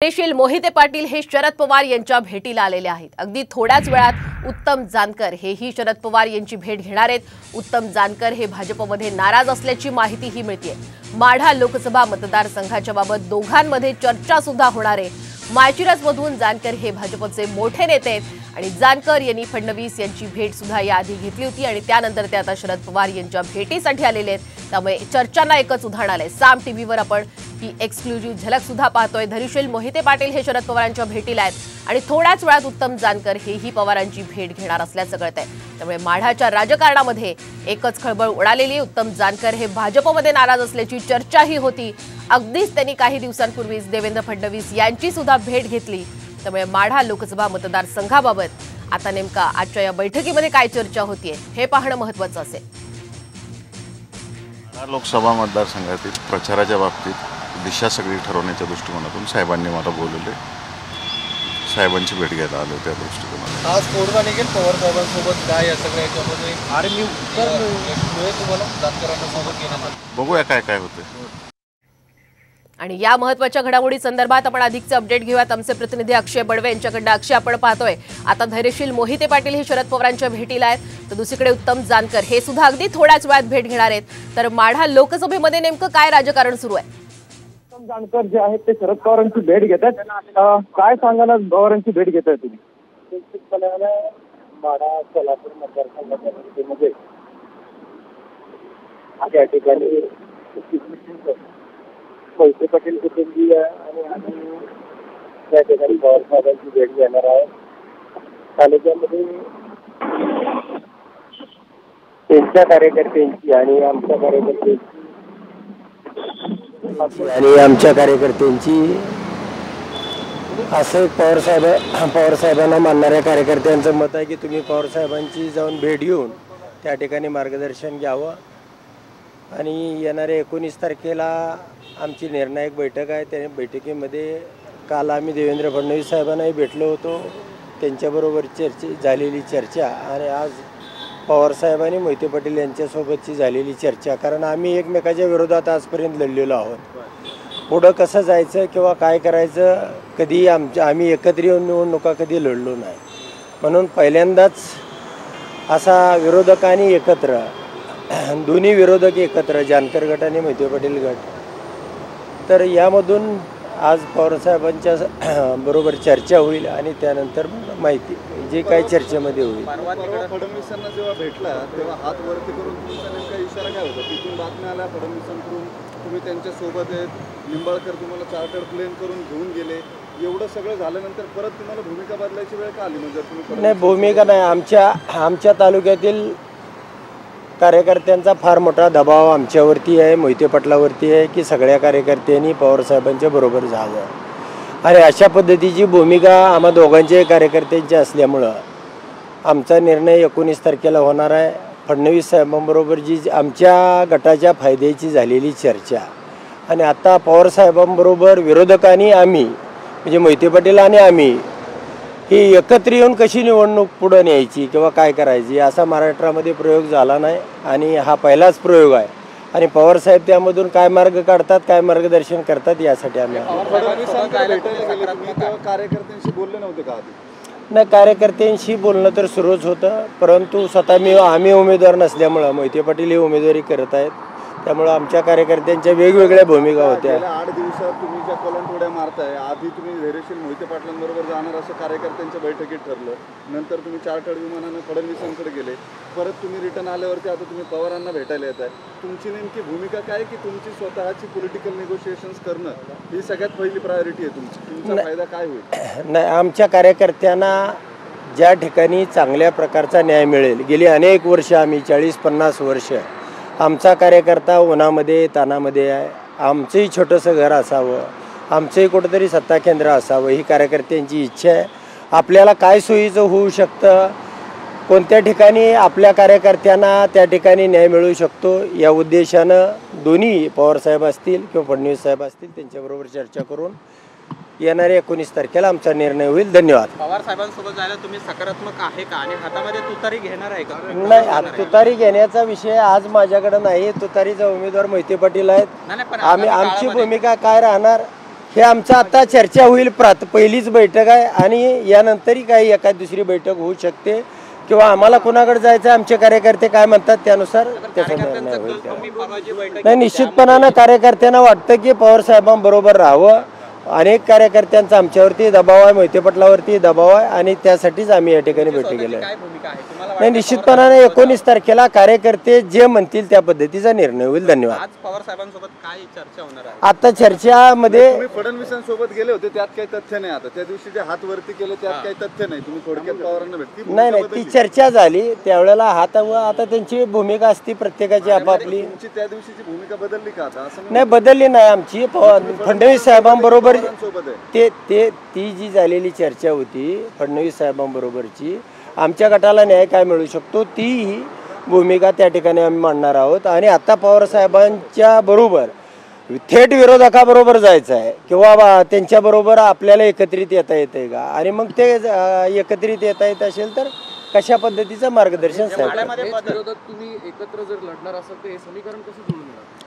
धैर्यशील मोहिते पाटील हे शरद पवार यांच्या भेटीला आलेले आहेत। अगदी थोड्याच वेळात उत्तम जानकर हेही शरद पवार यांची भेट घेणार आहेत। उत्तम जानकर हे भाजपमध्ये नाराज असल्याची माहितीही मिळते। माढा लोकसभा मतदारसंघाच्या बाबत दोघांमध्ये चर्चा सुद्धा होणार आहे। माळशिरसमधून जानकर हे भाजपचे मोठे नेते आहेत आणि जानकर यांनी फडणवीस यांची भेट सुद्धा याआधी घेतली होती आणि त्यानंतर ते आता शरद पवार यांच्या भेटीसाठी आलेले आहेत। त्यामुळे चर्चांना एकच उधाण आलंय। साम टीव्हीवर आपण ही एक्सक्लुझिव्ह झलक सुद्धा पाहतोय। धैर्यशील मोहिते पाटील हे शरद पवारांच्या भेटीला आहेत आणि थोड्याच वेळात उत्तम जानकर हेही पवारांची भेट घेणार असल्याचं कळतंय। त्यामुळे माढाच्या राजकारणामध्ये एकच खळबळ उडालेली। उत्तम जानकर हे भाजपमध्ये नाराज असल्याची चर्चाही होती। अगदीच त्यांनी काही दिवसांपूर्वीच देवेंद्र फडणवीस यांची सुद्धा भेट घेतली। त्यामुळे माढा लोकसभा मतदारसंघाबाबत आता नेमका आजच्या या बैठकीमध्ये काय चर्चा होतीये हे पाहणं महत्त्वाचं असेल। माढा लोकसभा मतदारसंघातील प्रचाराच्या बाबतीत दिशा सगळी ठरवण्याच्या दृष्टिकोनातून साहेबांनी मला बोलवले। साहेबांची भेट घ्यायला आलो त्या दृष्टिकोनातून। आज तोडगा निघेल पवार साहेबांसोबत काय या सगळ्या याच्यामध्ये आर्मी उत्तर मिळेल तुम्हाला जानकरांना सोबत घेण्याचं? बघूया काय काय होतं। आणि या महत्त्वाच्या घडामोडी संदर्भात आपण अधिकचे अपडेट घेऊयात आमचे प्रतिनिधी अक्षय बडवे यांच्याकडे। अक्षय, आपण पाहतोय आता धैर्यशील मोहिते पाटील हे शरद पवारांच्या भेटीला आहेत, तर दुसरीकडे उत्तम जानकर हे सुद्धा अगदी थोड्याच वेळात भेट घेणार आहेत। तर माढा लोकसभेमध्ये नेमकं काय राजकारण सुरू आहे? उत्तम जानकर जे आहेत ते शरद पवारांची भेट घेतात। काय सांगाल पवारांची भेट घेताय तुम्ही? निश्चितपणे माढा सोलापूर मतदारसंघाच्या भेटीमध्ये या ठिकाणी मोहिते पाटील कुटुंबीय आणि आम्ही त्या ठिकाणी पवार साहेबांची भेट घेणार आहोत। तालुक्यामध्ये त्यांच्या कार्यकर्त्यांची आणि आमच्या कार्यकर्त्यांची असं पवार साहेबांना मानणाऱ्या कार्यकर्त्यांचं मत आहे की तुम्ही पवार साहेबांची जाऊन भेट घेऊन त्या ठिकाणी मार्गदर्शन घ्यावं आणि येणाऱ्या 19 तारखेला आमची निर्णायक बैठक आहे। त्या बैठकीमध्ये काल आम्ही देवेंद्र फडणवीस साहेबांनाही भेटलो होतो, त्यांच्याबरोबर झालेली चर्चा आणि आज पवारसाहेबांनी मोहिते पाटील यांच्यासोबतची झालेली चर्चा, कारण आम्ही एकमेकाच्या विरोधात आजपर्यंत लढलेलो आहोत। पुढं कसं जायचं किंवा काय करायचं कधी आम्ही एकत्र येऊन निवडणुका कधी लढलो नाही, म्हणून पहिल्यांदाच असा विरोधकांनी एकत्र दोन्ही विरोधक एकत्र जानकर गट आणि मोहिते पाटील गट, तर यामधून आज पवारसाहेबांच्या बरोबर चर्चा होईल आणि त्यानंतर माहिती जे काही चर्चेमध्ये होईल। फडणवीसांना जेव्हा भेटला तेव्हा हात वरती करून तुमचा नेमका इशारा काय होता? तिथून बातम्या आल्या फडणवीसांकडून तुम्ही त्यांच्यासोबत आहेत, निंबाळकर तुम्हाला चार्टर प्लेन करून घेऊन गेले, एवढं सगळं झाल्यानंतर परत तुम्हाला भूमिका बदलायची वेळ का आली? म्हणजे तुम्ही नाही, भूमिका नाही, आमच्या तालुक्यातील कार्यकर्त्यांचा फार मोठा दबाव आमच्यावरती आहे, मोहिते पाटलावरती आहे की सगळ्या कार्यकर्त्यांनी पवारसाहेबांच्या बरोबर जावं आणि अशा पद्धतीची भूमिका आम्हा दोघांच्याही कार्यकर्त्यांची असल्यामुळं आमचा निर्णय 19 तारखेला होणार आहे। फडणवीस साहेबांबरोबर जी आमच्या गटाच्या फायद्याची झालेली चर्चा आणि आता पवारसाहेबांबरोबर विरोधकांनी आम्ही म्हणजे मोहिते पाटील आणि आम्ही ही एकत्र येऊन कशी निवडणूक पुढं न्यायची किंवा काय करायची असा महाराष्ट्रामध्ये प्रयोग झाला नाही आणि हा पहिलाच प्रयोग आहे आणि पवारसाहेब त्यामधून काय मार्ग काढतात, काय मार्गदर्शन करतात यासाठी आम्ही कार्यकर्त्यांशी बोलले नव्हते का आधी? नाही, कार्यकर्त्यांशी बोलणं तर सुरूच होतं, परंतु स्वतः आम्ही उमेदवार नसल्यामुळं मोहिते पाटील हे उमेदवारी करत आहेत, त्यामुळं आमच्या कार्यकर्त्यांच्या वेगवेगळ्या भूमिका होत्या। गेल्या 8 दिवसात तुम्ही ज्या कलंटोड्या मारताय, आधी तुम्ही धैर्यशील मोहिते पाटलांबरोबर जाणार असं कार्यकर्त्यांच्या बैठकीत ठरलं, नंतर तुम्ही चार्टर्ड विमानानं फडणवीसांकडे गेले, परत तुम्ही रिटर्न आल्यावरती आता तुम्ही पवारांना भेटायला येत आहे। तुमची नेमकी भूमिका काय की तुमची स्वतःची पॉलिटिकल निगोशिएशन्स करणं ही सगळ्यात पहिली प्रायोरिटी आहे तुमची? तुमचा फायदा काय होईल? नाही, आमच्या कार्यकर्त्यांना ज्या ठिकाणी चांगल्या प्रकारचा न्याय मिळेल, गेली अनेक वर्ष आम्ही 40-50 वर्ष आमचा कार्यकर्ता उन्हामध्ये तानामध्ये आहे, आमचंही छोटंसं घर असावं, आमचंही कुठंतरी सत्ता केंद्र असावं ही कार्यकर्त्यांची इच्छा आहे। आपल्याला काय सोयीचं होऊ शकतं, कोणत्या ठिकाणी आपल्या कार्यकर्त्यांना त्या ठिकाणी न्याय मिळू शकतो या उद्देशानं दोन्ही पवारसाहेब असतील किंवा फडणवीस साहेब असतील त्यांच्याबरोबर चर्चा करून येणाऱ्या 19 तारखेला आमचा निर्णय होईल। धन्यवाद। पवार साहेबांसोबत जायला तुम्ही सकारात्मक आहे का आणि हातामध्ये तुतारी घेणार आहे का? नाही, तुतारी घेण्याचा विषय आज माझ्याकडे नाही, तुतारीचा उमेदवार मोहिते पाटील आहेत। आमची भूमिका काय राहणार हे आमचं आता चर्चा होईल. पहिलीच बैठक आहे आणि यानंतरही काही एखादी दुसरी बैठक होऊ शकते किंवा आम्हाला कुणाकडे जायचं आमचे कार्यकर्ते काय म्हणतात त्यानुसार त्याचा निर्णय होईल. तुम्ही पवारची बैठक नाही, निश्चितपणानं कार्यकर्त्यांना वाटतं की पवार साहेबांबरोबर राहावं. अनेक कार्यकर्त्यांचा आमच्यावरती दबाव आहे, मोहिते पाटलावरती दबाव आहे आणि त्यासाठीच आम्ही या ठिकाणी बैठक केली काय भूमिका आहे तुम्हाला नाही. निश्चितपणाने 19 तारखेला कार्यकर्ते जे म्हणतील त्या पद्धतीचा निर्णय होईल. धन्यवाद. आज पवार साहेबांसोबत काय चर्चा होणार आहे? आता चर्चामध्ये तुम्ही फडणवीसांसोबत गेले होते त्यात काही तथ्य नाही. आता त्या दिवशी जे हात वरती केले त्यात काही तथ्य नाही. तुम्ही थोडक्यात पवारांना भेटती नाही ती चर्चा झाली त्यावेळेला आता त्यांची भूमिका असती प्रत्येकाची आपापली. तुमची त्या दिवशीची भूमिका बदलली का आता? असं नाही बदलली नाही आमची. फडणवीस साहेबांबरोबर सोबत आहे. ती जी झालेली चर्चा होती फडणवीस साहेबांबरोबरची, आमच्या गटाला न्याय काय मिळू शकतो ती भूमिका त्या ठिकाणी आम्ही मांडणार आहोत. आणि आता पवार साहेबांच्या बरोबर थेट विरोधकाबरोबर जायचं आहे किंवा त्यांच्याबरोबर आपल्याला एकत्रित येता येते का, आणि मग ते एकत्रित येता येत असेल तर कशा पद्धतीचं मार्गदर्शन साहेब. भाड्यामध्ये बदल तुम्ही एकत्र जर लढणार असाल तर हे समीकरण कसं जुळून येणार?